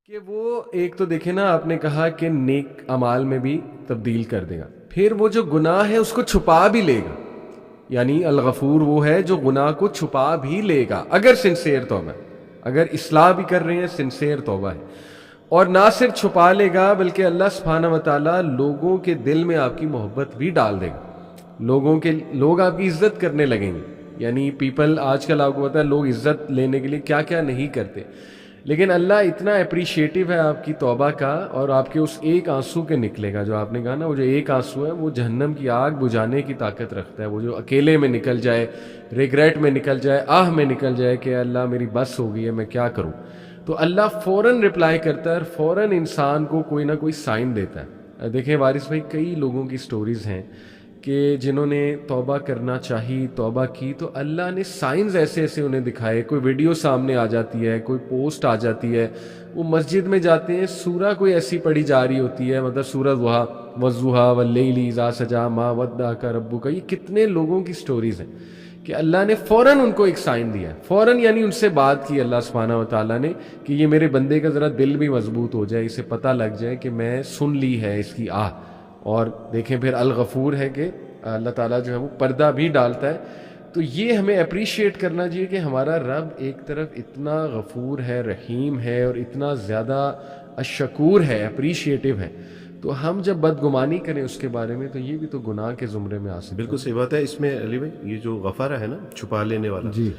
کہ وہ ایک تو دیکھیں نا، آپ نے کہا کہ نیک اعمال میں بھی تبدیل کر دے گا، پھر وہ جو گناہ ہے اس کو چھپا بھی لے گا. یعنی الغفور وہ ہے جو گناہ کو چھپا بھی لے گا اگر سنسیئر توبہ ہے، اگر اصلاح بھی کر رہے ہیں، سنسیئر توبہ ہے. اور نہ صرف چھپا لے گا بلکہ اللہ سبحانہ و تعالیٰ لوگوں کے دل میں آپ کی محبت بھی ڈال دے گا. لوگ آپ کی عزت کرنے لگیں گے. یعنی پیپل آج کل آپ کو پتا ہے لوگ عزت لینے کے لیے کیا کیا نہیں کرتے، لیکن اللہ اتنا اپریشیٹو ہے آپ کی توبہ کا، اور آپ کے اس ایک آنسو کے نکلے گا جو آپ نے کہا نا، وہ جو ایک آنسو ہے وہ جہنم کی آگ بجھانے کی طاقت رکھتا ہے. وہ جو اکیلے میں نکل جائے، ریگریٹ میں نکل جائے، آہ میں نکل جائے کہ اللہ میری بس ہو گئی ہے، میں کیا کروں، تو اللہ فوراً رپلائی کرتا ہے اور فوراً انسان کو کوئی نہ کوئی سائن دیتا ہے. دیکھیں وارث بھائی، کئی لوگوں کی سٹوریز ہیں کہ جنہوں نے توبہ کرنا چاہی، توبہ کی، تو اللہ نے سائنز ایسے ایسے انہیں دکھائے. کوئی ویڈیو سامنے آ جاتی ہے، کوئی پوسٹ آ جاتی ہے، وہ مسجد میں جاتے ہیں، سورہ کوئی ایسی پڑھی جا رہی ہوتی ہے، مطلب سورہ ضحیٰ والضحیٰ واللیل اذا سجا ما ودعک ربک. یہ کتنے لوگوں کی سٹوریز ہیں کہ اللہ نے فوراً ان کو ایک سائن دیا ہے، فوراً یعنی ان سے بات کی اللہ سبحانہ و تعالیٰ نے کہ یہ میرے بندے کا ذرا دل بھی مضبوط ہو جائے، اسے پتہ لگ جائے کہ میں سن لی ہے اس کی آہ. اور دیکھیں پھر الغفور ہے کہ اللہ تعالیٰ جو ہے وہ پردہ بھی ڈالتا ہے. تو یہ ہمیں اپریشیٹ کرنا چاہیے کہ ہمارا رب ایک طرف اتنا غفور ہے، رحیم ہے، اور اتنا زیادہ الشکور ہے، اپریشیٹو ہے. تو ہم جب بدگمانی کریں اس کے بارے میں تو یہ بھی تو گناہ کے زمرے میں آ سکتا ہے. بالکل صحیح بات ہے. اس میں علی بھائی یہ جو غفارہ ہے نا، چھپا لینے والا، جی،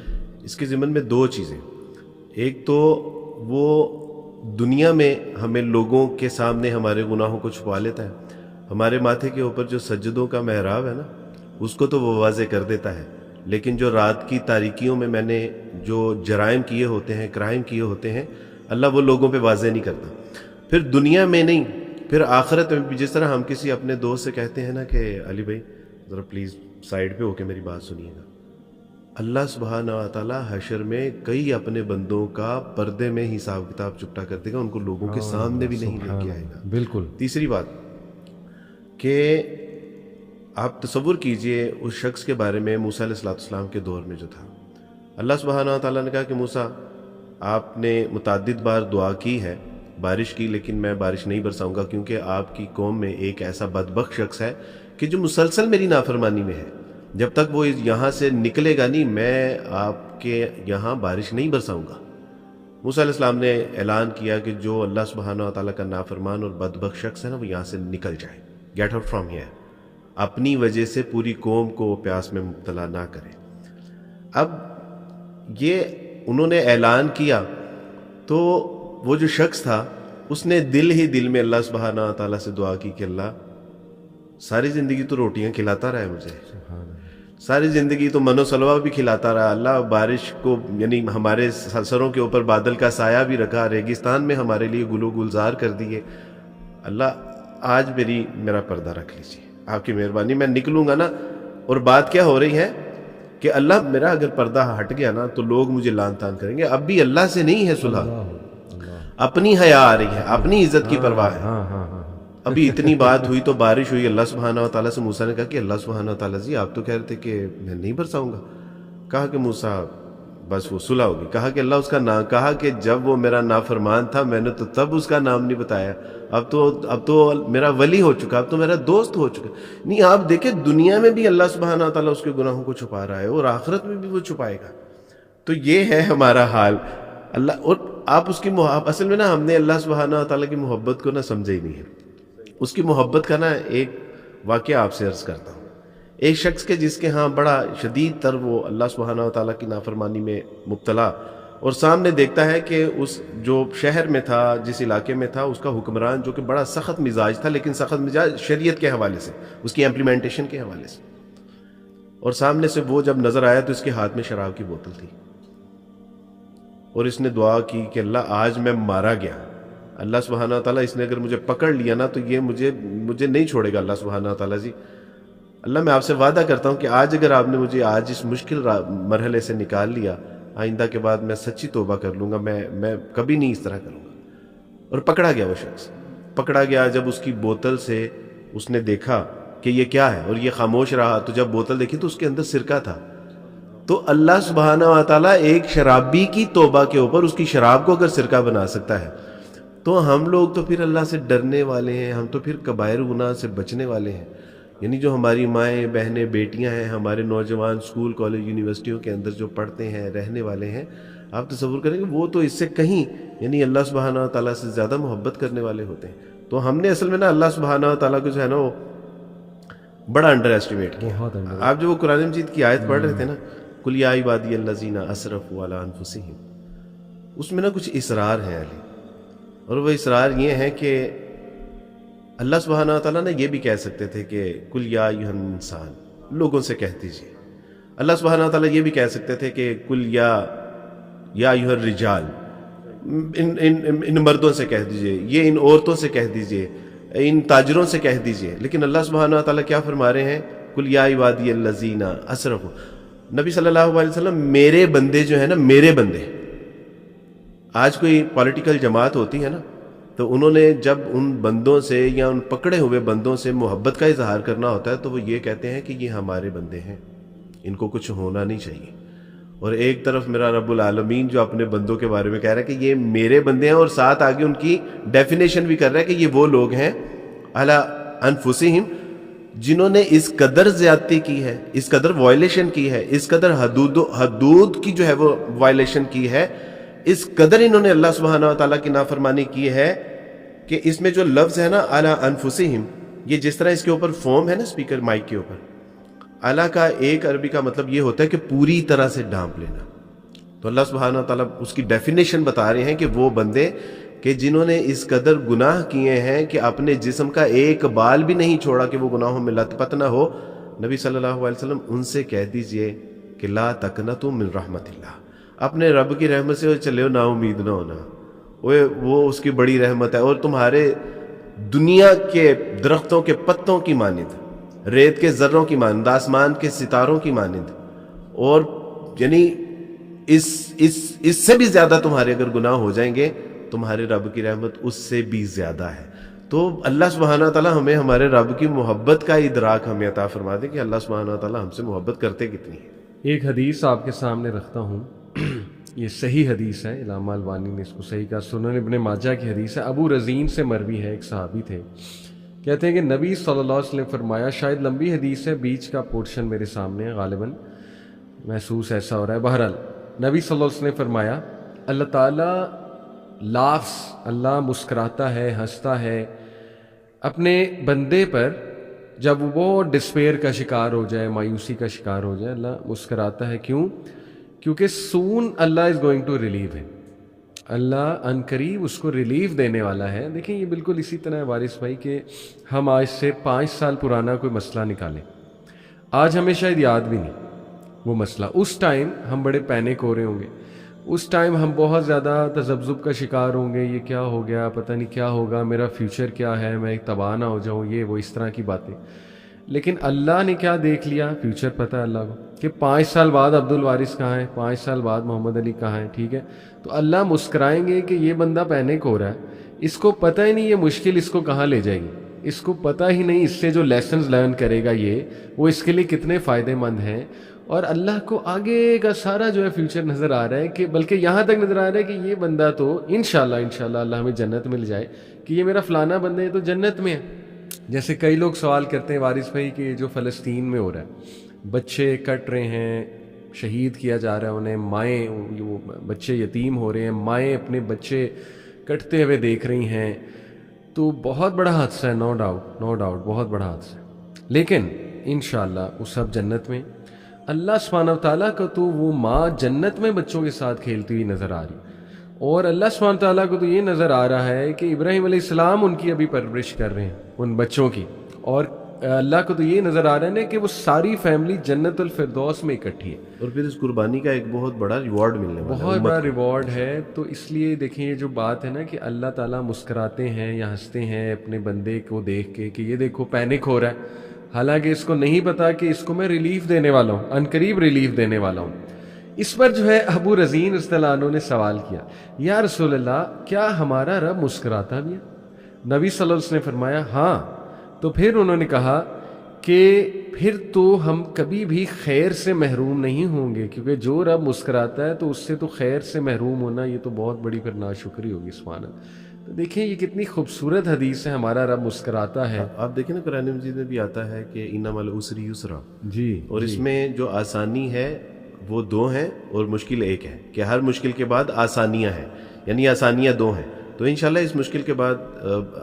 اس کے ضمن میں دو چیزیں. ایک تو وہ دنیا میں ہمیں لوگوں کے سامنے ہمارے گناہوں کو چھپا لیتا ہے. ہمارے ماتھے کے اوپر جو سجدوں کا محراب ہے نا، اس کو تو وہ واضح کر دیتا ہے، لیکن جو رات کی تاریکیوں میں نے جو جرائم کیے ہوتے ہیں، کرائم کیے ہوتے ہیں، اللہ وہ لوگوں پہ واضح نہیں کرتا. پھر دنیا میں نہیں، پھر آخرت میں بھی. جس طرح ہم کسی اپنے دوست سے کہتے ہیں نا کہ علی بھائی ذرا پلیز سائڈ پہ ہو کے میری بات سنیے گا، اللہ سبحانہ و تعالیٰ حشر میں کئی اپنے بندوں کا پردے میں حساب کتاب چپٹا کر دے گا، ان کو لوگوں کے سامنے بھی نہیں لے کے آئے گا. بالکل. تیسری بات کہ آپ تصور کیجئے اس شخص کے بارے میں موسیٰ علیہ السلام کے دور میں جو تھا. اللہ سبحانہ و تعالیٰ نے کہا کہ موسیٰ، آپ نے متعدد بار دعا کی ہے بارش کی، لیکن میں بارش نہیں برساؤں گا کیونکہ آپ کی قوم میں ایک ایسا بدبخت شخص ہے کہ جو مسلسل میری نافرمانی میں ہے. جب تک وہ یہاں سے نکلے گا نہیں، میں آپ کے یہاں بارش نہیں برساؤں گا. موسیٰ علیہ السلام نے اعلان کیا کہ جو اللہ سبحانہ و تعالیٰ کا نافرمان اور بدبخت شخص ہے نا، وہ یہاں سے نکل جائے، گیٹ آؤٹ فرام ہیئر. اپنی وجہ سے پوری قوم کو پیاس میں مبتلا نہ کرے. اب یہ انہوں نے اعلان کیا تو وہ جو شخص تھا اس نے دل ہی دل میں اللہ سبحانہ و تعالیٰ سے دعا کی کہ اللہ ساری زندگی تو روٹیاں کھلاتا رہا ہے مجھے، ساری زندگی تو من و سلوہ بھی کھلاتا رہا، اللہ بارش کو یعنی ہمارے سروں کے اوپر بادل کا سایہ بھی رکھا، ریگستان میں ہمارے لیے گل و گلزار کر دیے. اللہ آج میرا پردہ رکھ لیجیے، آپ کی مہربانی، میں نکلوں گا نا. اور بات کیا ہو رہی ہے کہ اللہ میرا اگر پردہ ہٹ گیا نا تو لوگ مجھے لان تان کریں گے. اب بھی اللہ سے نہیں ہے صلح، اپنی حیا آ رہی ہے، اپنی عزت کی پرواہ ہے. ابھی اتنی بات ہوئی تو بارش ہوئی، اللہ سبحانہ و تعالیٰ سے موسیٰ نے کہا کہ اللہ سبحانہ و تعالیٰ جی آپ تو کہہ رہے تھے کہ میں نہیں برساؤں گا. کہا کہ موسیٰ بس وہ صلح ہوگی. کہا کہ اللہ اس کا نام، کہا کہ جب وہ میرا نافرمان تھا میں نے تو تب اس کا نام نہیں بتایا، اب تو میرا ولی ہو چکا، اب تو میرا دوست ہو چکا. نہیں، آپ دیکھیں دنیا میں بھی اللہ سبحانہ و تعالیٰ اس کے گناہوں کو چھپا رہا ہے اور آخرت میں بھی وہ چھپائے گا. تو یہ ہے ہمارا حال. اللہ اور آپ اس کی اصل میں نا ہم نے اللہ سبحانہ و تعالیٰ کی محبت کو نہ سمجھے ہی نہیں ہے. اس کی محبت کا نا ایک واقعہ آپ سے عرض کرتا ہوں. ایک شخص کے جس کے ہاں بڑا شدید تر وہ اللہ سبحانہ و تعالیٰ کی نافرمانی میں مبتلا، اور سامنے دیکھتا ہے کہ اس جو شہر میں تھا، جس علاقے میں تھا، اس کا حکمران جو کہ بڑا سخت مزاج تھا، لیکن سخت مزاج شریعت کے حوالے سے، اس کی امپلیمنٹیشن کے حوالے سے. اور سامنے سے وہ جب نظر آیا تو اس کے ہاتھ میں شراب کی بوتل تھی، اور اس نے دعا کی کہ اللہ آج میں مارا گیا، اللہ سبحانہ و تعالیٰ اس نے اگر مجھے پکڑ لیا نا تو یہ مجھے نہیں چھوڑے گا. اللہ سبحانہ و تعالیٰ جی، اللہ میں آپ سے وعدہ کرتا ہوں کہ آج اگر آپ نے مجھے آج اس مشکل مرحلے سے نکال لیا، آئندہ کے بعد میں سچی توبہ کر لوں گا، میں کبھی نہیں اس طرح کروں گا. اور پکڑا گیا، وہ شخص پکڑا گیا. جب اس کی بوتل سے اس نے دیکھا کہ یہ کیا ہے اور یہ خاموش رہا، تو جب بوتل دیکھی تو اس کے اندر سرکہ تھا. تو اللہ سبحانہ و تعالیٰ ایک شرابی کی توبہ کے اوپر اس کی شراب کو اگر سرکہ بنا سکتا ہے تو ہم لوگ تو پھر اللہ سے ڈرنے والے ہیں, ہم تو پھر کبائر گناہ سے بچنے والے ہیں. یعنی جو ہماری مائیں بہنیں بیٹیاں ہیں, ہمارے نوجوان اسکول کالج یونیورسٹیوں کے اندر جو پڑھتے ہیں رہنے والے ہیں, آپ تصور کریں کہ وہ تو اس سے کہیں یعنی اللہ سبحانہ و تعالیٰ سے زیادہ محبت کرنے والے ہوتے ہیں. تو ہم نے اصل میں نا اللہ سبحانہ و تعالیٰ کو جو ہے نا وہ بڑا انڈر ایسٹیمیٹ کیا. آپ جو وہ قرآن مجید کی آیت پڑھ رہے تھے نا, قل یا عبادی الذین اسرفوا علی انفسہم, اس میں نا کچھ اسرار ہیں علی, اور وہ اسرار یہ ہیں کہ اللہ سبحانہ و تعالیٰ نے یہ بھی کہہ سکتے تھے کہ قل یا ایھا الانسان, لوگوں سے کہہ دیجیے. اللہ سبحانہ و تعالیٰ یہ بھی کہہ سکتے تھے کہ قل یا ایھا الرجال, ان مردوں سے کہہ دیجیے, یہ ان عورتوں سے کہہ دیجیے, ان تاجروں سے کہہ دیجیے. لیکن اللہ سبحانہ و تعالیٰ کیا فرما رہے ہیں, قل یا عبادی الذین اسرفوا. نبی صلی اللہ علیہ وسلم میرے بندے جو ہیں نا, میرے بندے. آج کوئی پولیٹیکل جماعت ہوتی ہے نا, تو انہوں نے جب ان بندوں سے یا ان پکڑے ہوئے بندوں سے محبت کا اظہار کرنا ہوتا ہے تو وہ یہ کہتے ہیں کہ یہ ہمارے بندے ہیں, ان کو کچھ ہونا نہیں چاہیے. اور ایک طرف میرا رب العالمین جو اپنے بندوں کے بارے میں کہہ رہا ہے کہ یہ میرے بندے ہیں, اور ساتھ آگے ان کی ڈیفینیشن بھی کر رہا ہے کہ یہ وہ لوگ ہیں علی انفسہم جنہوں نے اس قدر زیادتی کی ہے, اس قدر وائلیشن کی ہے, اس قدر حدود کی جو ہے وہ وائلیشن کی ہے, اس قدر انہوں نے اللہ سبحانہ و تعالیٰ کی نافرمانی کی ہے کہ اس میں جو لفظ ہے نا علی انفسہم, یہ جس طرح اس کے اوپر فارم ہے نا اسپیکر مائک کے اوپر, علی کا ایک عربی کا مطلب یہ ہوتا ہے کہ پوری طرح سے ڈھانپ لینا. تو اللہ سبحانہ و تعالیٰ اس کی ڈیفینیشن بتا رہے ہیں کہ وہ بندے کہ جنہوں نے اس قدر گناہ کیے ہیں کہ اپنے جسم کا ایک بال بھی نہیں چھوڑا کہ وہ گناہوں میں لت پت نہ ہو. نبی صلی اللہ علیہ وسلم ان سے کہہ دیجئے کہ لا تقنطوا من رحمت اللہ, اپنے رب کی رحمت سے چلے ہو, نا امید نہ ہونا, وہ اس کی بڑی رحمت ہے. اور تمہارے دنیا کے درختوں کے پتوں کی مانند, ریت کے ذروں کی مانند, آسمان کے ستاروں کی مانند, اور یعنی اس سے بھی زیادہ تمہارے اگر گناہ ہو جائیں گے, تمہارے رب کی رحمت اس سے بھی زیادہ ہے. تو اللہ سبحانہ تعالیٰ ہمیں ہمارے رب کی محبت کا ادراک ہمیں عطا فرما دے کہ اللہ سبحانہ تعالیٰ ہم سے محبت کرتے کتنی ہے. ایک حدیث آپ کے سامنے رکھتا ہوں, یہ صحیح حدیث ہے, علامہ البانی نے اس کو صحیح کہا, سنن ابن ماجہ کی حدیث ہے, ابو رزین سے مروی ہے, ایک صحابی تھے, کہتے ہیں کہ نبی صلی اللہ علیہ وسلم فرمایا, شاید لمبی حدیث ہے, بیچ کا پورشن میرے سامنے ہے, غالباً محسوس ایسا ہو رہا ہے. بہرحال نبی صلی اللہ علیہ وسلم نے فرمایا, اللہ تعالیٰ لافظ, اللہ مسکراتا ہے, ہنستا ہے اپنے بندے پر جب وہ ڈسپیئر کا شکار ہو جائے, مایوسی کا شکار ہو جائے. اللہ مسکراتا ہے, کیوں؟ کیونکہ سون اللہ از گوئنگ ٹو ریلیو ہے, اللہ ان قریب اس کو ریلیف دینے والا ہے. دیکھیں یہ بالکل اسی طرح ہے وارث بھائی کہ ہم آج سے 5 سال پرانا کوئی مسئلہ نکالیں, آج ہمیں شاید یاد بھی نہیں وہ مسئلہ. اس ٹائم ہم بڑے پینک ہو رہے ہوں گے, اس ٹائم ہم بہت زیادہ تذبذب کا شکار ہوں گے, یہ کیا ہو گیا, پتہ نہیں کیا ہوگا, میرا فیوچر کیا ہے, میں ایک تباہ نہ ہو جاؤں, یہ وہ اس طرح کی باتیں. لیکن اللہ نے کیا دیکھ لیا, فیوچر پتہ ہے اللہ کو کہ 5 سال بعد عبد الوارث کہاں ہے, 5 سال بعد محمد علی کہاں ہے. ٹھیک ہے, تو اللہ مسکرائیں گے کہ یہ بندہ پینک ہو رہا ہے, اس کو پتہ ہی نہیں یہ مشکل اس کو کہاں لے جائے گی, اس کو پتہ ہی نہیں اس سے جو لیسنز لرن کرے گا یہ وہ اس کے لیے کتنے فائدے مند ہیں. اور اللہ کو آگے کا سارا جو ہے فیوچر نظر آ رہا ہے, کہ بلکہ یہاں تک نظر آ رہا ہے کہ یہ بندہ تو انشاءاللہ اللہ ہمیں جنت مل جائے, کہ یہ میرا فلانا بندہ ہے تو جنت میں ہے. جیسے کئی لوگ سوال کرتے ہیں وارث بھائی کہ جو فلسطین میں ہو رہا ہے, بچے کٹ رہے ہیں, شہید کیا جا رہا ہے انہیں, مائیں, وہ بچے یتیم ہو رہے ہیں, مائیں اپنے بچے کٹتے ہوئے دیکھ رہی ہیں, تو بہت بڑا حادثہ ہے, نو ڈاؤٹ بہت بڑا حادثہ ہے. لیکن انشاءاللہ وہ سب جنت میں. اللہ سبحانہ تعالیٰ کو تو وہ ماں جنت میں بچوں کے ساتھ کھیلتی ہوئی نظر آ رہی, اور اللہ سبحانہ تعالیٰ کو تو یہ نظر آ رہا ہے کہ ابراہیم علیہ السلام ان کی ابھی پرورش کر رہے ہیں, ان بچوں کی, اور اللہ کو تو یہ نظر آ رہا ہے کہ وہ ساری فیملی جنت الفردوس میں اکٹھی ہے, اور پھر اس قربانی کا ایک بہت بڑا ریوارڈ ملنے والا ہے, بہت بڑا ریوارڈ ہے. تو اس لیے دیکھیں یہ جو بات ہے نا کہ اللہ تعالیٰ مسکراتے ہیں یا ہنستے ہیں اپنے بندے کو دیکھ کے کہ یہ دیکھو پینک ہو رہا ہے, حالانکہ اس کو نہیں پتا کہ اس کو میں ریلیف دینے والا ہوں, عنقریب ریلیف دینے والا ہوں. اس پر جو ہے ابو رزین رضی اللہ عنہ نے سوال کیا, یا رسول اللہ کیا ہمارا رب مسکراتا بھی ہے؟ نبی صلی اللہ علیہ وسلم نے فرمایا ہاں. تو پھر انہوں نے کہا کہ پھر تو ہم کبھی بھی خیر سے محروم نہیں ہوں گے, کیونکہ جو رب مسکراتا ہے تو اس سے تو خیر سے محروم ہونا یہ تو بہت بڑی پھر ناشکری ہوگی. سبحان اللہ. تو دیکھیں یہ کتنی خوبصورت حدیث ہے، ہمارا رب مسکراتا ہے. آپ دیکھیں نا قرآن مجید میں بھی آتا ہے کہ ان مع العسر یسرا، جی. اور اس میں جو آسانی ہے وہ دو ہیں اور مشکل ایک ہے، کہ ہر مشکل کے بعد آسانیاں ہیں، یعنی آسانیاں دو ہیں. تو انشاءاللہ اس مشکل کے بعد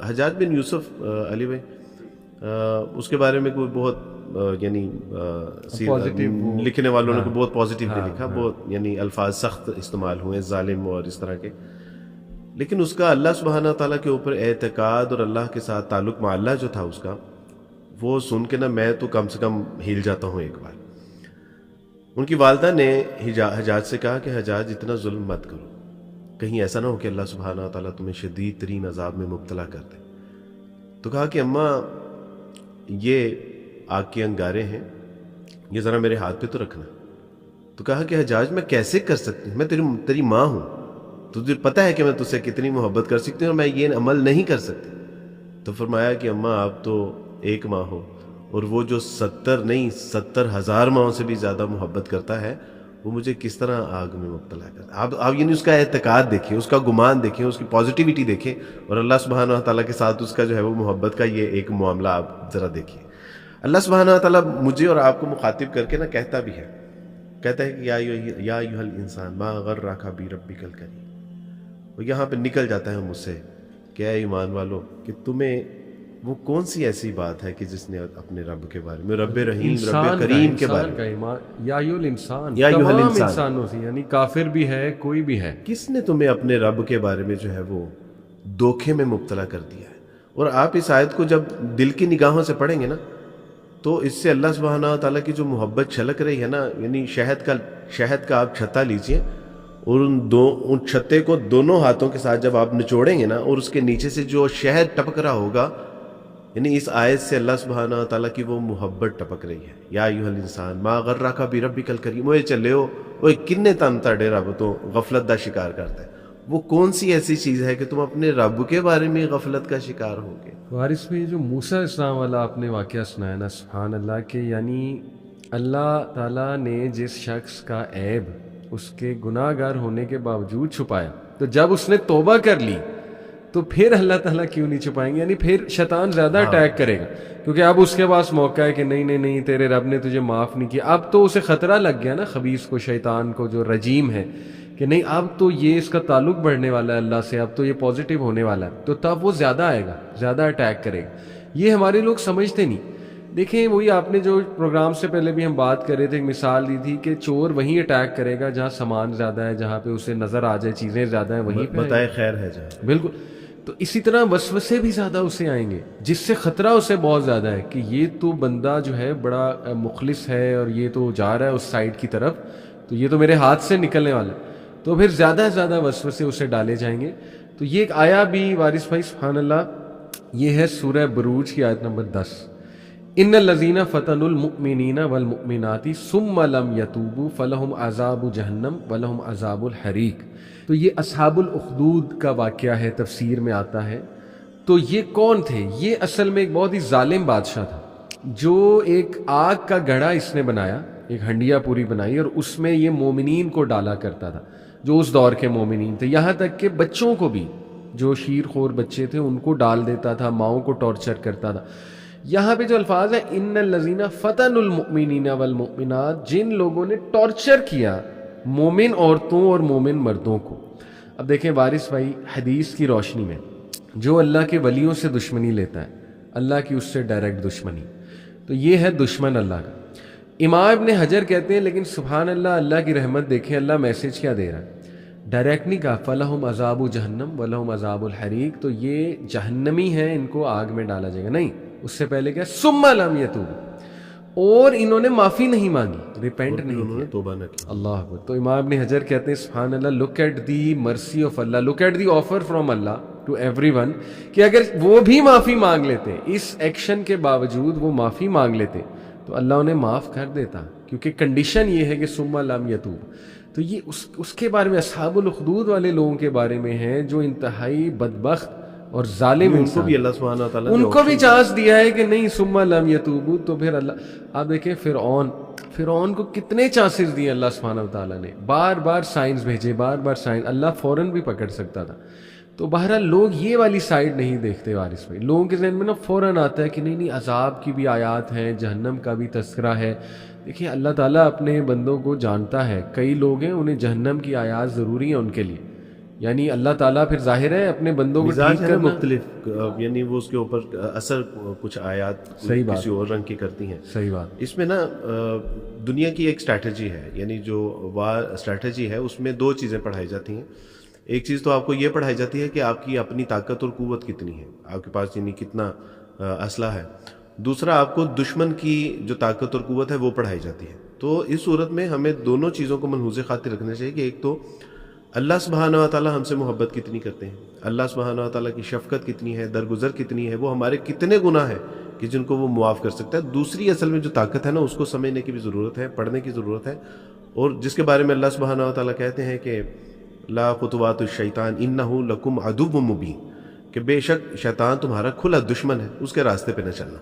حجاج بن یوسف علی بھائی اس کے بارے میں کوئی بہت یعنی لکھنے والوں نے بہت پازیٹیولی لکھا، بہت یعنی الفاظ سخت استعمال ہوئے، ظالم اور اس طرح کے، لیکن اس کا اللہ سبحانہ تعالیٰ کے اوپر اعتقاد اور اللہ کے ساتھ تعلق مع اللہ جو تھا اس کا، وہ سن کے نا میں تو کم سے کم ہل جاتا ہوں ایک بار. ان کی والدہ نے حجاج سے کہا کہ حجاج اتنا ظلم مت کرو، کہیں ایسا نہ ہو کہ اللہ سبحانہ تعالیٰ تمہیں شدید ترین عذاب میں مبتلا کر دے. تو کہا کہ اماں یہ آگ کے انگارے ہیں، یہ ذرا میرے ہاتھ پہ تو رکھنا. تو کہا کہ حجاج میں کیسے کر سکتی ہوں، میں تیری ماں ہوں، تجھے پتہ ہے کہ میں تجھ سے کتنی محبت کر سکتی ہوں اور میں یہ عمل نہیں کر سکتی. تو فرمایا کہ اماں آپ تو ایک ماں ہو، اور وہ جو 70,000 ماؤں سے بھی زیادہ محبت کرتا ہے، وہ مجھے کس طرح آگ میں مبتلا کرتا ہے. آپ یعنی اس کا اعتقاد دیکھیں، اس کا گمان دیکھیں، اس کی پازیٹیوٹی دیکھیں، اور اللہ سبحانہ تعالیٰ کے ساتھ اس کا جو ہے وہ محبت کا یہ ایک معاملہ آپ ذرا دیکھیں. اللہ سبحانہ تعالیٰ مجھے اور آپ کو مخاطب کر کے نا کہتا بھی ہے، کہتا ہے کہ یا ایھا الانسان ما غرک بربک الکریم. وہ یہاں پہ نکل جاتا ہے مجھ سے کہ اے ایمان والو، کہ تمہیں وہ کون سی ایسی بات ہے کہ جس نے اپنے رب کے بارے میں، رب رحیم رب کریم کے بارے میں، یا ایھا الانسان، یا ایھا تمام الانسان، انسانوں سے، یعنی کافر بھی ہے کوئی بھی ہے، کس نے تمہیں اپنے رب کے بارے میں جو ہے وہ دھوکے میں مبتلا کر دیا ہے. اور آپ اس آیت کو جب دل کی نگاہوں سے پڑھیں گے نا، تو اس سے اللہ سبحانہ تعالیٰ کی جو محبت چھلک رہی ہے نا، یعنی شہد کا آپ چھتا لیجئے، اور ان چھتے کو دونوں ہاتھوں کے ساتھ جب آپ نچوڑیں گے نا، اور اس کے نیچے سے جو شہد ٹپک رہا ہوگا، یعنی اس آیت سے اللہ سبحانہ تعالیٰ کی وہ محبت ٹپک رہی ہے. یا ایھا الانسان ما غرک بربک الکریم، اوے چلے ہو، اوے کنے تن تاڑے رب تو غفلت دا شکار کرتا ہے. وہ کون سی ایسی چیز ہے کہ تم اپنے رب کے بارے میں غفلت کا شکار ہو گے. وارث میں جو موسیٰ السلام والا آپ نے واقعہ سنایا نا، سبحان اللہ، کہ یعنی اللہ تعالیٰ نے جس شخص کا عیب اس کے گناہ گار ہونے کے باوجود چھپایا، تو جب اس نے توبہ کر لی تو پھر اللہ تعالیٰ کیوں نہیں چھپائیں گے؟ یعنی پھر شیطان زیادہ اٹیک کرے گا، کیونکہ اب اس کے پاس موقع ہے کہ نہیں تیرے رب نے تجھے معاف نہیں کیا. اب تو اسے خطرہ لگ گیا نا، خبیث کو، شیطان کو جو رجیم ہے، کہ نہیں اب تو یہ اس کا تعلق بڑھنے والا ہے اللہ سے، اب تو یہ پازیٹیو ہونے والا ہے، تو تب وہ زیادہ آئے گا، زیادہ اٹیک کرے گا. یہ ہمارے لوگ سمجھتے نہیں. دیکھیں وہی آپ نے جو پروگرام سے پہلے بھی ہم بات کر رہے تھے، ایک مثال دی تھی کہ چور وہیں اٹیک کرے گا جہاں سامان زیادہ ہے، جہاں پہ اسے نظر آ جائے چیزیں زیادہ ہیں، وہیں پہ بتائے خیر ہے جہاں. بالکل. تو اسی طرح وسوسے بھی زیادہ اسے آئیں گے، جس سے خطرہ اسے بہت زیادہ ہے کہ یہ تو بندہ جو ہے بڑا مخلص ہے اور یہ تو جا رہا ہے اس سائڈ کی طرف، تو یہ تو میرے ہاتھ سے نکلنے والا ہے. تو پھر زیادہ سے زیادہ وسوسے اسے ڈالے جائیں گے. تو یہ ایک آیا بھی وارث بھائی، سبحان اللہ، یہ ہے سورہ بروج کی آیت نمبر 10. ان الذین فتنوا المؤمنین والمؤمنات ثم لم یتوبوا فلہم عذاب جہنم ولہم عذاب الحریق. تو یہ اصحاب الاخدود کا واقعہ ہے، تفسیر میں آتا ہے. تو یہ کون تھے؟ یہ اصل میں ایک بہت ہی ظالم بادشاہ تھا، جو ایک آگ کا گڑھا اس نے بنایا، ایک ہنڈیا پوری بنائی، اور اس میں یہ مومنین کو ڈالا کرتا تھا جو اس دور کے مومنین تھے، یہاں تک کہ بچوں کو بھی، جو شیر خور بچے تھے ان کو ڈال دیتا تھا، ماؤں کو ٹارچر کرتا تھا. یہاں پہ جو الفاظ ہیں ان الذین فتنوا المؤمنین والمؤمنات، جن لوگوں نے ٹارچر کیا مومن عورتوں اور مومن مردوں کو. اب دیکھیں وارث بھائی، حدیث کی روشنی میں جو اللہ کے ولیوں سے دشمنی لیتا ہے، اللہ کی اس سے ڈائریکٹ دشمنی، تو یہ ہے دشمن اللہ کا. امام ابن حجر کہتے ہیں لیکن سبحان اللہ، اللہ کی رحمت دیکھیں، اللہ میسج کیا دے رہا ہے. ڈائریکٹ نہیں کہا فلہم عذاب جہنم ولہم عذاب الحریق، تو یہ جہنمی ہیں، ان کو آگ میں ڈالا جائے گا. نہیں، اس سے پہلے کیا ثم لم یتوبوا، اور انہوں نے معافی نہیں مانگی، ریپینٹ نہیں کیا، توبہ نہ کی. اللہ اکبر. تو امام ابن حجر کہتے ہیں سبحان اللہ، look at the mercy of Allah, look at the offer from Allah to everyone, کہ اگر وہ بھی معافی مانگ لیتے، اس ایکشن کے باوجود وہ معافی مانگ لیتے، تو اللہ انہیں معاف کر دیتا، کیونکہ کنڈیشن یہ ہے کہ ثم لم یتوب. تو یہ اس کے بارے میں، اصحاب الاخدود والے لوگوں کے بارے میں ہیں جو انتہائی بدبخت اور ظالم، ان کو بھی اللہ سبحانہ تعالیٰ نے ان کو بھی چانس دیا ہے کہ نہیں ثم لم یتوبوا. تو پھر اللہ، آپ دیکھیں فرعون کو کتنے چانسز دیے اللہ سبحانہ تعالیٰ نے، بار بار سائنس بھیجے، بار بار سائنس، اللہ فوراً بھی پکڑ سکتا تھا. تو بہرحال لوگ یہ والی سائڈ نہیں دیکھتے وارث بھائی. لوگوں کے ذہن میں نا فوراً آتا ہے کہ نہیں عذاب کی بھی آیات ہیں, جہنم کا بھی تذکرہ ہے. دیکھیں اللہ تعالیٰ اپنے بندوں کو جانتا ہے. کئی لوگ ہیں انہیں جہنم کی آیات ضروری ہیں ان کے لیے, یعنی اللہ تعالیٰ پھر ظاہر ہے اپنے بندوں کو مزاج ٹھیک ہے نا کرنا مختلف, یعنی وہ اس کے اوپر اثر کچھ آیات صحیح بات, کسی اور رنگ کی کرتی ہیں. صحیح بات. اس میں نا دنیا کی ایک اسٹریٹجی ہے, یعنی جو وار اسٹریٹجی ہے اس میں دو چیزیں پڑھائی جاتی ہیں. ایک چیز تو آپ کو یہ پڑھائی جاتی ہے کہ آپ کی اپنی طاقت اور قوت کتنی ہے, آپ کے پاس یعنی کتنا اسلحہ ہے. دوسرا آپ کو دشمن کی جو طاقت اور قوت ہے وہ پڑھائی جاتی ہے. تو اس صورت میں ہمیں دونوں چیزوں کو ملحوظ خاطر رکھنا چاہیے کہ ایک تو اللہ سبحانہ و تعالیٰ ہم سے محبت کتنی کرتے ہیں, اللہ سبحانہ و تعالیٰ کی شفقت کتنی ہے, درگزر کتنی ہے, وہ ہمارے کتنے گناہ ہیں کہ جن کو وہ معاف کر سکتا ہے. دوسری اصل میں جو طاقت ہے نا اس کو سمجھنے کی بھی ضرورت ہے, پڑھنے کی ضرورت ہے, اور جس کے بارے میں اللہ سبحانہ و تعالیٰ کہتے ہیں کہ لا خطوات الشیطان انہ لکم عدو مبین, کہ بے شک شیطان تمہارا کھلا دشمن ہے, اس کے راستے پہ نہ چلنا.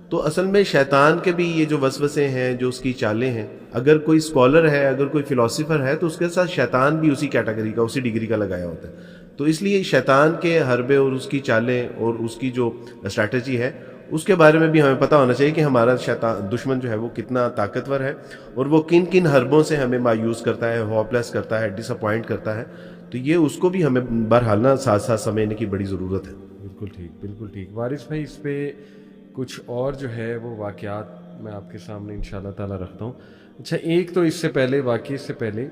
تو اصل میں شیطان کے بھی یہ جو وسوسے ہیں, جو اس کی چالیں ہیں, اگر کوئی اسکالر ہے, اگر کوئی فلاسفر ہے تو اس کے ساتھ شیطان بھی اسی کیٹیگری کا, اسی ڈگری کا لگایا ہوتا ہے. تو اس لیے شیطان کے حربے اور اس کی چالیں اور اس کی جو اسٹریٹجی ہے اس کے بارے میں بھی ہمیں پتہ ہونا چاہیے کہ ہمارا شیطان دشمن جو ہے وہ کتنا طاقتور ہے اور وہ کن کن حربوں سے ہمیں مایوس کرتا ہے, ہوپ لیس کرتا ہے, ڈس اپوائنٹ کرتا ہے. تو یہ اس کو بھی ہمیں بہرحال نہ ساتھ ساتھ سمجھنے کی بڑی ضرورت ہے. بالکل ٹھیک, بالکل ٹھیک. وارث بھائی اس پہ کچھ اور جو ہے وہ واقعات میں آپ کے سامنے انشاءاللہ تعالیٰ رکھتا ہوں. اچھا, ایک تو اس سے پہلے, واقعے سے پہلے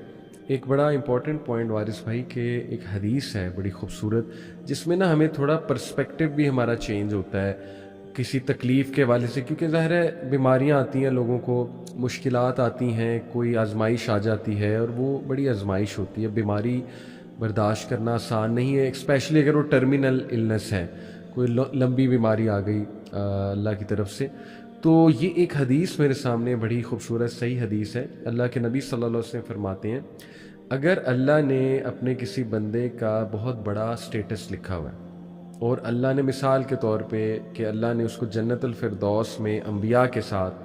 ایک بڑا امپورٹنٹ پوائنٹ وارث بھائی کہ ایک حدیث ہے بڑی خوبصورت, جس میں نا ہمیں تھوڑا پرسپیکٹیو بھی ہمارا چینج ہوتا ہے کسی تکلیف کے حوالے سے, کیونکہ ظاہر ہے بیماریاں آتی ہیں, لوگوں کو مشکلات آتی ہیں, کوئی آزمائش آ جاتی ہے اور وہ بڑی آزمائش ہوتی ہے. بیماری برداشت کرنا آسان نہیں ہے, اسپیشلی اگر وہ ٹرمینل النس ہے, کوئی لمبی بیماری آ گئی اللہ کی طرف سے. تو یہ ایک حدیث میرے سامنے بڑی خوبصورت صحیح حدیث ہے. اللہ کے نبی صلی اللہ علیہ وسلم فرماتے ہیں اگر اللہ نے اپنے کسی بندے کا بہت بڑا سٹیٹس لکھا ہوا ہے اور اللہ نے مثال کے طور پہ کہ اللہ نے اس کو جنت الفردوس میں انبیاء کے ساتھ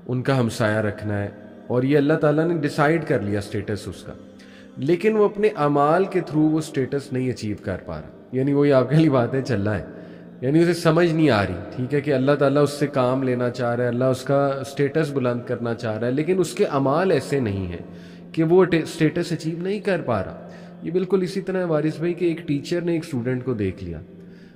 ان کا ہمسایہ رکھنا ہے, اور یہ اللہ تعالیٰ نے ڈیسائیڈ کر لیا سٹیٹس اس کا, لیکن وہ اپنے اعمال کے تھرو وہ سٹیٹس نہیں اچیو کر پا رہا, یعنی وہی آپ کے لیے بات ہے چل رہا ہے, یعنی اسے سمجھ نہیں آ رہی, ٹھیک ہے, کہ اللہ تعالیٰ اس سے کام لینا چاہ رہا ہے, اللہ اس کا سٹیٹس بلند کرنا چاہ رہا ہے, لیکن اس کے اعمال ایسے نہیں ہیں کہ وہ سٹیٹس اچیو نہیں کر پا رہا. یہ بالکل اسی طرح ہے وارث بھائی کہ ایک ٹیچر نے ایک اسٹوڈنٹ کو دیکھ لیا,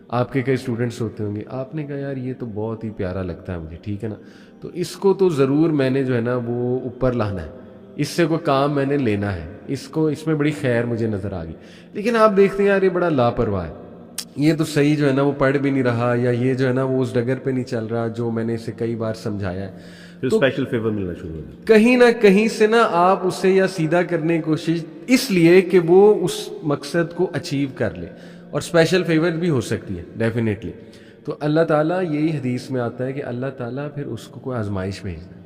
آپ کے کئی اسٹوڈنٹس ہوتے ہوں گے, آپ نے کہا یار یہ تو بہت ہی پیارا لگتا ہے مجھے, ٹھیک ہے نا, تو اس کو تو ضرور میں نے جو ہے نا وہ اوپر لانا ہے, اس سے کوئی کام میں نے لینا ہے, اس میں بڑی خیر مجھے نظر آ گئی. لیکن آپ دیکھتے ہیں یار یہ بڑا لاپرواہ ہے, یہ تو صحیح جو ہے نا وہ پڑھ بھی نہیں رہا, یا یہ جو ہے نا وہ اس ڈگر پہ نہیں چل رہا جو میں نے اسے کئی بار سمجھایا ہے. تو اسپیشل فیور ملنا شروع ہو گیا, کہیں نہ کہیں سے نا آپ اسے یا سیدھا کرنے کی کوشش اس لیے کہ وہ اس مقصد کو اچیو کر لے, اور اسپیشل فیور بھی ہو سکتی ہے ڈیفینیٹلی. تو اللہ تعالیٰ یہی حدیث میں آتا ہے کہ اللہ تعالیٰ پھر اس کو کوئی آزمائش بھیجتا ہے,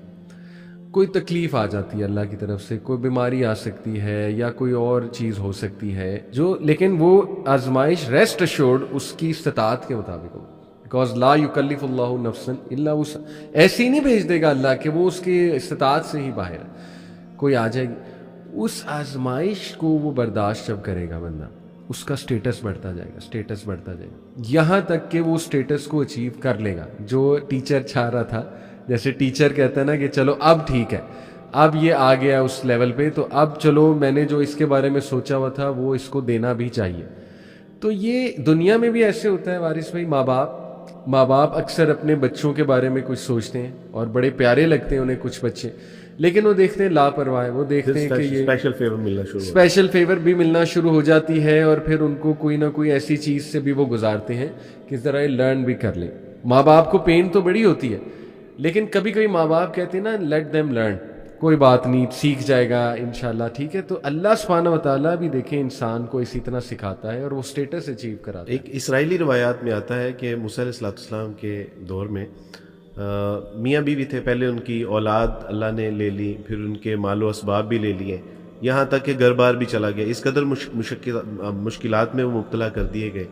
کوئی تکلیف آ جاتی ہے اللہ کی طرف سے, کوئی بیماری آ سکتی ہے یا کوئی اور چیز ہو سکتی ہے جو, لیکن وہ آزمائش ریسٹ ایشورڈ اس کی استطاعت کے مطابق ہو, بیکاز لا یکلف اللہ نفسا الا وسعہا, ایسے ہی نہیں بھیج دے گا اللہ کہ وہ اس کی استطاعت سے ہی باہر ہے, کوئی آ جائے گی. اس آزمائش کو وہ برداشت جب کرے گا بندہ, اس کا سٹیٹس بڑھتا جائے گا, سٹیٹس بڑھتا جائے گا, یہاں تک کہ وہ سٹیٹس کو اچیو کر لے گا جو ٹیچر چاہ رہا تھا. جیسے ٹیچر کہتا ہے نا کہ چلو اب ٹھیک ہے, اب یہ آ گیا اس لیول پہ, تو اب چلو میں نے جو اس کے بارے میں سوچا ہوا تھا وہ اس کو دینا بھی چاہیے. تو یہ دنیا میں بھی ایسے ہوتا ہے وارث بھائی. ماں باپ اکثر اپنے بچوں کے بارے میں کچھ سوچتے ہیں اور بڑے پیارے لگتے ہیں انہیں کچھ بچے, لیکن وہ دیکھتے ہیں لاپرواہ, وہ دیکھتے ہیں کہ یہ اسپیشل فیور بھی ملنا شروع ہو جاتی ہے, اور پھر ان کو کوئی نہ کوئی ایسی چیز سے بھی وہ گزارتے ہیں کہ ذرا یہ لرن بھی کر لیں. ماں باپ کو پین تو بڑی ہوتی ہے, لیکن کبھی کبھی ماں باپ کہتے ہیں نا لیٹ دیم لرن, کوئی بات نہیں, سیکھ جائے گا انشاءاللہ, ٹھیک ہے. تو اللہ سبحانہ و تعالیٰ بھی دیکھیں انسان کو اسی طرح سکھاتا ہے اور وہ سٹیٹس اچیو کراتا ہے. ایک اسرائیلی روایات میں آتا ہے کہ موسیٰ علیہ السلام کے دور میں میاں بیوی تھے, پہلے ان کی اولاد اللہ نے لے لی, پھر ان کے مال و اسباب بھی لے لیے, یہاں تک کہ گھر بار بھی چلا گیا. اس قدر مشکلات میں وہ مبتلا کر دیے گئے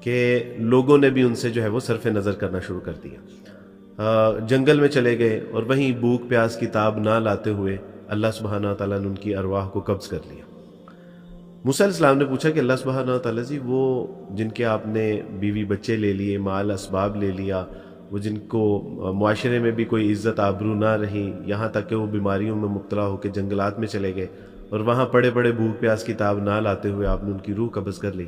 کہ لوگوں نے بھی ان سے جو ہے وہ صرف نظر کرنا شروع کر دیا. جنگل میں چلے گئے اور وہیں بھوک پیاس کی تاب نہ لاتے ہوئے اللہ سبحانہ تعالیٰ نے ان کی ارواح کو قبض کر لیا. موسیٰ علیہ السلام نے پوچھا کہ اللہ سبحانہ و تعالیٰ جی وہ جن کے آپ نے بیوی بچے لے لیے، مال اسباب لے لیا، وہ جن کو معاشرے میں بھی کوئی عزت آبرو نہ رہی، یہاں تک کہ وہ بیماریوں میں مبتلا ہو کے جنگلات میں چلے گئے اور وہاں پڑے پڑے بھوک پیاس کی تاب نہ لاتے ہوئے آپ نے ان کی روح قبض کر لی،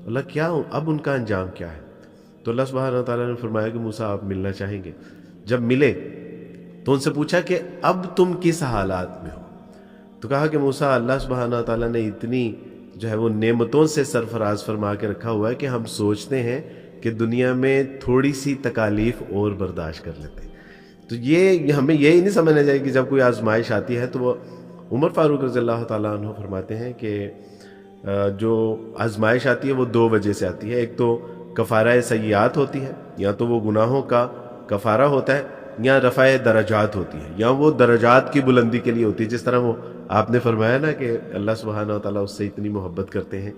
اللہ کیا اب ان کا انجام کیا ہے؟ تو اللہ سبحانہ و تعالیٰ نے فرمایا کہ موسیٰ آپ ملنا چاہیں گے؟ جب ملے تو ان سے پوچھا کہ اب تم کس حالات میں ہو؟ تو کہا کہ موسیٰ اللہ سبحانہ و تعالیٰ نے اتنی جو ہے وہ نعمتوں سے سرفراز فرما کے رکھا ہوا ہے کہ ہم سوچتے ہیں کہ دنیا میں تھوڑی سی تکالیف اور برداشت کر لیتے ہیں۔ تو یہ ہمیں یہی نہیں سمجھنا چاہیے کہ جب کوئی آزمائش آتی ہے تو وہ عمر فاروق رضی اللہ تعالیٰ عنہ فرماتے ہیں کہ جو آزمائش آتی ہے وہ دو وجہ سے آتی ہے، ایک تو کفارہ سیئات ہوتی ہے، یا تو وہ گناہوں کا کفارہ ہوتا ہے، یا رفع درجات ہوتی ہے، یا وہ درجات کی بلندی کے لیے ہوتی ہے، جس طرح وہ آپ نے فرمایا نا کہ اللہ سبحانہ و تعالیٰ اس سے اتنی محبت کرتے ہیں۔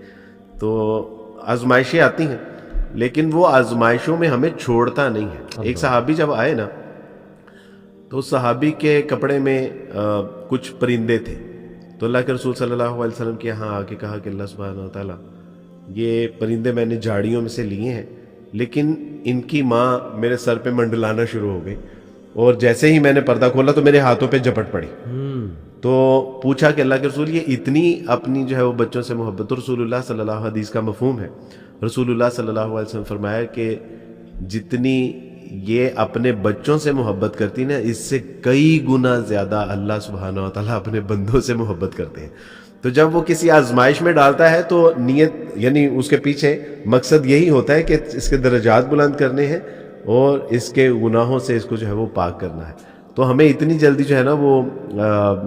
تو آزمائشیں آتی ہیں لیکن وہ آزمائشوں میں ہمیں چھوڑتا نہیں ہے۔ ایک صحابی جب آئے نا تو اس صحابی کے کپڑے میں کچھ پرندے تھے، تو اللہ کے رسول صلی اللہ علیہ وسلم کے یہاں آ کے کہا کہ اللہ سبحانہ و تعالیٰ یہ پرندے میں نے جھاڑیوں میں سے لیے ہیں، لیکن ان کی ماں میرے سر پہ منڈلانا شروع ہو گئی، اور جیسے ہی میں نے پردہ کھولا تو میرے ہاتھوں پہ جھپٹ پڑی۔ تو پوچھا کہ اللہ کے رسول یہ اتنی اپنی جو ہے وہ بچوں سے محبت، تو رسول اللہ صلی اللہ علیہ وسلم، حدیث کا مفہوم ہے، رسول اللہ صلی اللہ علیہ وسلم فرمایا کہ جتنی یہ اپنے بچوں سے محبت کرتی نا، اس سے کئی گنا زیادہ اللہ سبحانہ و تعالیٰ اپنے بندوں سے محبت کرتے ہیں۔ تو جب وہ کسی آزمائش میں ڈالتا ہے تو نیت یعنی اس کے پیچھے مقصد یہی ہوتا ہے کہ اس کے درجات بلند کرنے ہیں اور اس کے گناہوں سے اس کو جو ہے وہ پاک کرنا ہے۔ تو ہمیں اتنی جلدی جو ہے نا وہ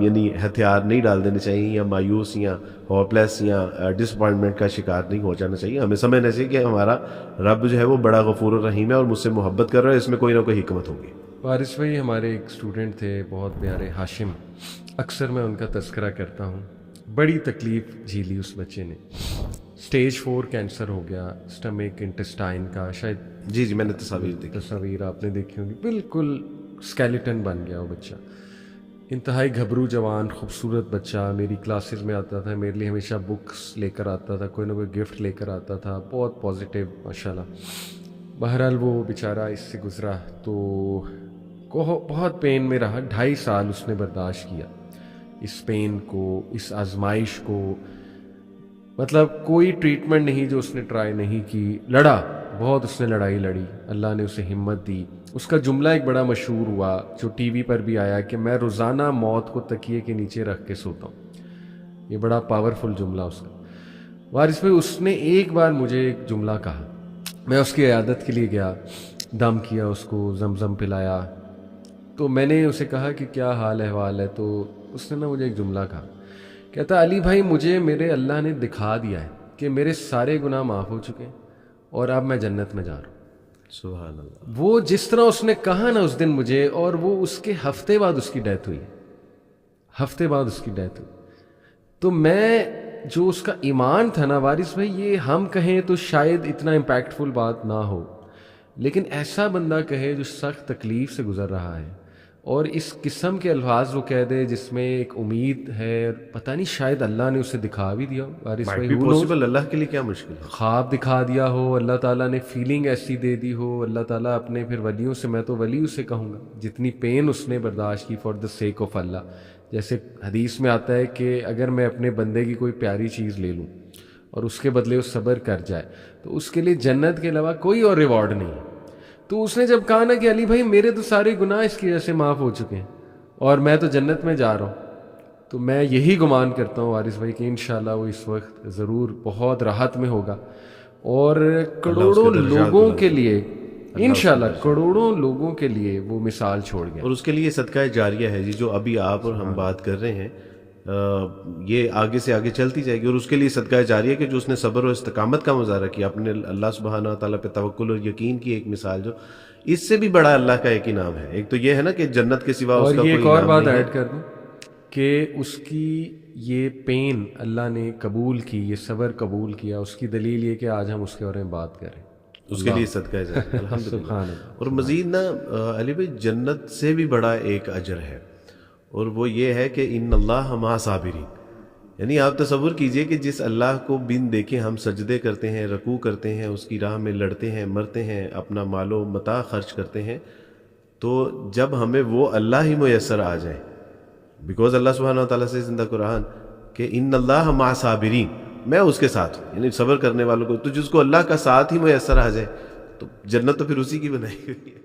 یعنی ہتھیار نہیں ڈال دینے چاہیے، یا مایوس یا ہوپ لیس یا ڈس اپوائنٹمنٹ کا شکار نہیں ہو جانا چاہیے۔ ہمیں سمجھنا چاہیے کہ ہمارا رب جو ہے وہ بڑا غفور الرحیم ہے اور مجھ سے محبت کر رہا ہے، اس میں کوئی نہ کوئی حکمت ہوگی۔ وارث بھائی ہمارے ایک اسٹوڈنٹ تھے بہت پیارے، ہاشم، اکثر میں ان کا تذکرہ کرتا ہوں، بڑی تکلیف جھیلی اس بچے نے، اسٹیج 4 کینسر ہو گیا، اسٹمک انٹسٹائن کا، شاید جی میں نے تصاویر آپ نے دیکھی ہوں گی، بالکل اسکیلیٹن بن گیا وہ بچہ، انتہائی گھبرو جوان خوبصورت بچہ، میری کلاسز میں آتا تھا، میرے لیے ہمیشہ بکس لے کر آتا تھا، کوئی نہ کوئی گفٹ لے کر آتا تھا، بہت پازیٹیو ماشاءاللہ۔ بہرحال وہ بیچارہ اس سے گزرا تو بہت پین میں رہا، 2.5 سال اس نے برداشت کیا اس پین کو، اس آزمائش کو، مطلب کوئی ٹریٹمنٹ نہیں جو اس نے ٹرائی نہیں کی، لڑا بہت، اس نے لڑائی لڑی، اللہ نے اسے ہمت دی۔ اس کا جملہ ایک بڑا مشہور ہوا جو ٹی وی پر بھی آیا کہ میں روزانہ موت کو تکیے کے نیچے رکھ کے سوتا ہوں، یہ بڑا پاورفل جملہ اس کا۔ وارث بھائی اس نے ایک بار مجھے ایک جملہ کہا، میں اس کی عیادت کے لیے گیا، دم کیا اس کو، زمزم پلایا، تو میں نے اسے کہا کہ کیا حال احوال ہے، تو اس نے مجھے ایک جملہ کہا، کہتا علی بھائی مجھے میرے اللہ نے دکھا دیا ہے کہ میرے سارے گناہ معاف ہو چکے ہیں اور اب میں جنت میں جا رہا ہوں۔ سبحان اللہ۔ وہ جس طرح اس نے کہا نا اس دن مجھے، اور وہ اس کے ہفتے بعد اس کی ڈیتھ ہوئی، ہفتے بعد اس کی ڈیتھ ہوئی، تو میں جو اس کا ایمان تھا نا وارث بھائی، یہ ہم کہیں تو شاید اتنا امپیکٹفل بات نہ ہو، لیکن ایسا بندہ کہے جو سخت تکلیف سے گزر رہا ہے اور اس قسم کے الفاظ وہ کہہ دے جس میں ایک امید ہے، پتہ نہیں شاید اللہ نے اسے دکھا بھی دیا ہو وارث بھائی، پاسبل، اللہ کے لیے کیا مشکل ہے، خواب دکھا دیا ہو، اللہ تعالیٰ نے فیلنگ ایسی دے دی ہو، اللہ تعالیٰ اپنے پھر ولیوں سے، میں تو ولی اسے کہوں گا، جتنی پین اس نے برداشت کی فار دا سیک آف اللہ، جیسے حدیث میں آتا ہے کہ اگر میں اپنے بندے کی کوئی پیاری چیز لے لوں اور اس کے بدلے وہ صبر کر جائے تو اس کے لیے جنت کے علاوہ کوئی اور ریوارڈ نہیں ہے۔ تو اس نے جب کہا نا کہ علی بھائی میرے تو سارے گناہ اس کی وجہ سے معاف ہو چکے ہیں اور میں تو جنت میں جا رہا ہوں، تو میں یہی گمان کرتا ہوں وارث بھائی کہ انشاءاللہ وہ اس وقت ضرور بہت راحت میں ہوگا اور کروڑوں لوگوں کے لیے، انشاءاللہ کروڑوں لوگوں کے لیے وہ مثال چھوڑ گیا، اور اس کے لیے صدقہ جاریہ ہے جی، جو ابھی آپ اور ہم بات کر رہے ہیں یہ آگے سے آگے چلتی جائے گی، اور اس کے لیے صدقہ جاریہ کہ جو اس نے صبر و استقامت کا مظاہرہ کیا، اپنے اللہ سبحانہ تعالیٰ پہ توکل اور یقین کی ایک مثال، جو اس سے بھی بڑا اللہ کا ایک انعام ہے۔ ایک تو یہ ہے نا کہ جنت کے سوا اس کا کوئی، اور یہ ایک اور بات ایڈ کر دوں کہ اس کی یہ پین اللہ نے قبول کی، یہ صبر قبول کیا، اس کی دلیل یہ کہ آج ہم اس کے بارے میں بات کریں، اس کے لیے صدقہ جاریہ الحمدللہ۔ اور مزید نا علی بھائی جنت سے بھی بڑا ایک اجر ہے، اور وہ یہ ہے کہ ان اللہ مع صابرین، یعنی آپ تصور کیجئے کہ جس اللہ کو بن دیکھے ہم سجدے کرتے ہیں، رکوع کرتے ہیں، اس کی راہ میں لڑتے ہیں، مرتے ہیں، اپنا مال و متاع خرچ کرتے ہیں، تو جب ہمیں وہ اللہ ہی میسر آ جائے، بیکاز اللہ سبحانہ و تعالیٰ سے زندہ قرآن کہ ان اللہ مع صابرین، میں اس کے ساتھ ہوں، یعنی صبر کرنے والوں کو، تو جس کو اللہ کا ساتھ ہی میسر آ جائے تو جنت تو پھر اسی کی بنائی ہوئی ہے۔